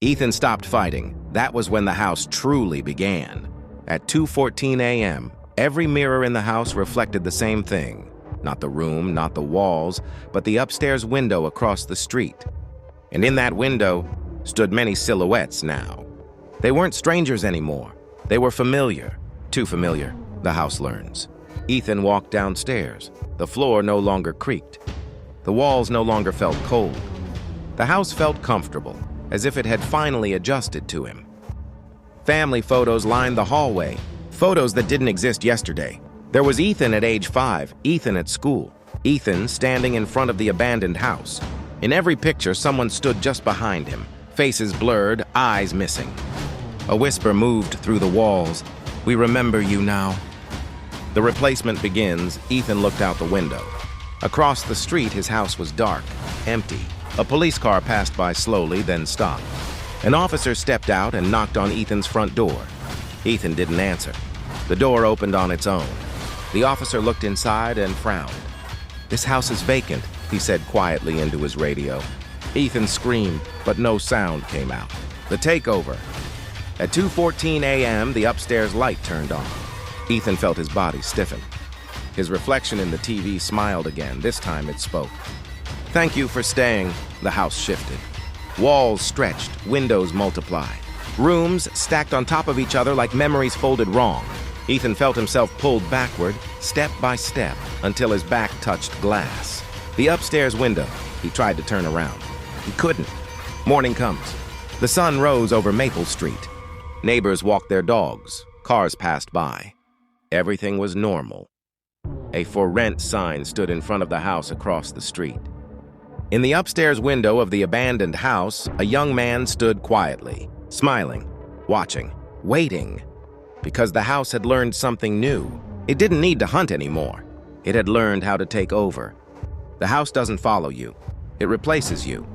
Ethan stopped fighting. That was when the house truly began. At 2:14 a.m., every mirror in the house reflected the same thing. Not the room, not the walls, but the upstairs window across the street. And in that window stood many silhouettes now. They weren't strangers anymore. They were familiar. Too familiar, the house learns. Ethan walked downstairs. The floor no longer creaked. The walls no longer felt cold. The house felt comfortable, as if it had finally adjusted to him. Family photos lined the hallway, photos that didn't exist yesterday. There was Ethan at age 5, Ethan at school, Ethan standing in front of the abandoned house. In every picture, someone stood just behind him, faces blurred, eyes missing. A whisper moved through the walls. "We remember you now." The replacement begins. Ethan looked out the window. Across the street, his house was dark, empty. A police car passed by slowly, then stopped. An officer stepped out and knocked on Ethan's front door. Ethan didn't answer. The door opened on its own. The officer looked inside and frowned. "This house is vacant," he said quietly into his radio. Ethan screamed, but no sound came out. The takeover. At 2:14 a.m., the upstairs light turned on. Ethan felt his body stiffen. His reflection in the TV smiled again. This time it spoke. "Thank you for staying." The house shifted. Walls stretched, windows multiplied. Rooms stacked on top of each other like memories folded wrong. Ethan felt himself pulled backward, step by step, until his back touched glass. The upstairs window. He tried to turn around. He couldn't. Morning comes. The sun rose over Maple Street. Neighbors walked their dogs. Cars passed by. Everything was normal. A "For Rent" sign stood in front of the house across the street. In the upstairs window of the abandoned house, a young man stood quietly, smiling, watching, waiting. Because the house had learned something new. It didn't need to hunt anymore. It had learned how to take over. The house doesn't follow you. It replaces you.